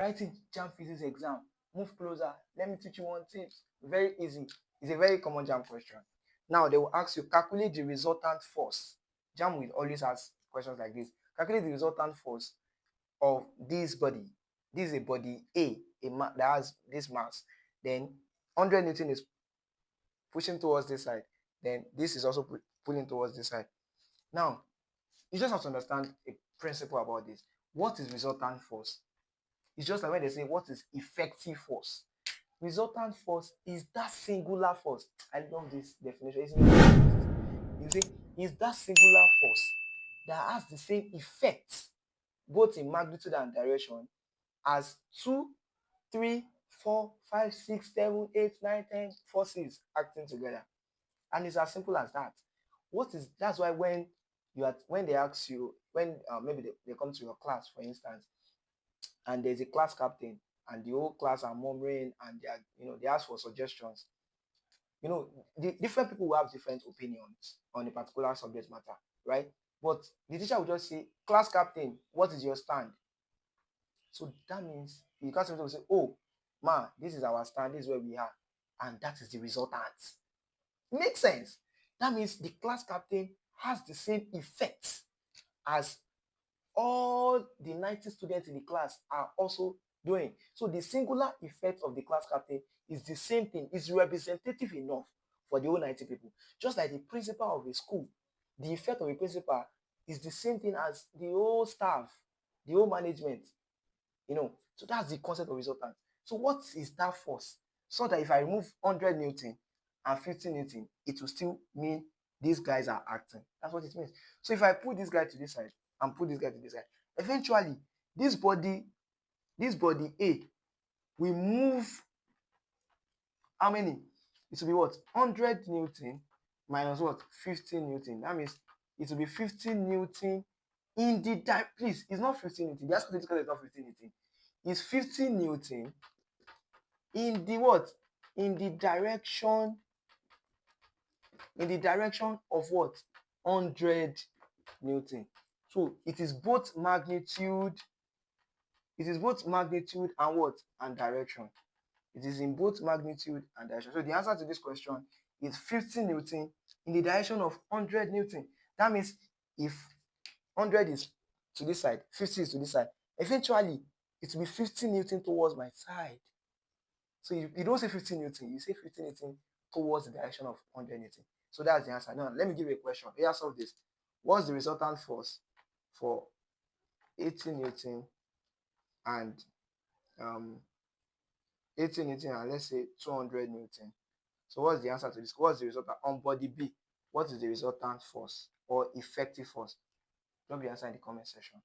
writing JAMB physics exam, move closer, let me teach you one tip. Very easy. It's a very common JAMB question. Now they will ask you, calculate the resultant force. JAMB will always ask questions like this. Calculate the resultant force of this body. This is a body A that has this mass. Then 100 Newton is pushing towards this side. Then this is also pulling towards this side. Now, you just have to understand a principle about this. What is resultant force? It's just like when they say, what is effective force? Resultant force is that singular force. I love this definition. It's in your course notice. You see, it's that singular force that has the same effect, both in magnitude and direction, as 2, 3, 4, 5, 6, 7, 8, 9, 10 forces acting together. And it's as simple as that. That's why when they ask you, when maybe they come to your class, for instance, and there's a class captain, and the whole class are murmuring, and they ask for suggestions. The different people will have different opinions on a particular subject matter, right? But the teacher will just say, class captain, what is your stand? So that means the class captain will say, oh, ma, this is our stand, this is where we are, and that is the resultant. Makes sense. That means the class captain has the same effect as all the 90 students in the class are also doing. So the singular effect of the class captain is the same thing, is representative enough for the whole 90 people. Just like the principal of a school, the effect of a principal is the same thing as the whole staff, the whole management. So that's the concept of resultant. So what is that force? So that if I remove 100 Newton and 50 Newton, it will still mean these guys are acting. That's what it means. So if I put this guy to this side and put this guy to this side, eventually this body A will move how many? It will be what? 100 Newton minus what? 15 Newton. That means it will be 15 Newton in the please, it's not 15 Newton. The answer to this question is not 15 Newton. It's 15 Newton in the what? In the direction of what? 100 Newton. So it is both magnitude and what? And direction. It is in both magnitude and direction. So the answer to this question is 50 Newton in the direction of 100 Newton. That means if 100 is to this side, 50 is to this side, eventually it will be 50 Newton towards my side. So you don't say 50 Newton, you say 50 Newton towards the direction of 100 Newton. So that's the answer. Now, let me give you a question. Here, solve this. What's the resultant force for 80 Newton and 80 Newton and let's say 200 Newton? So what's the answer to this? What's the resultant on body B? What is the resultant force or effective force? Drop the answer in the comment section.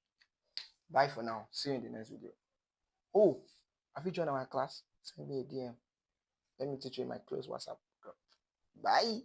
Bye for now. See you in the next video. Oh, have you joined our class? Send me a DM. Let me teach you in my close WhatsApp group. Bye.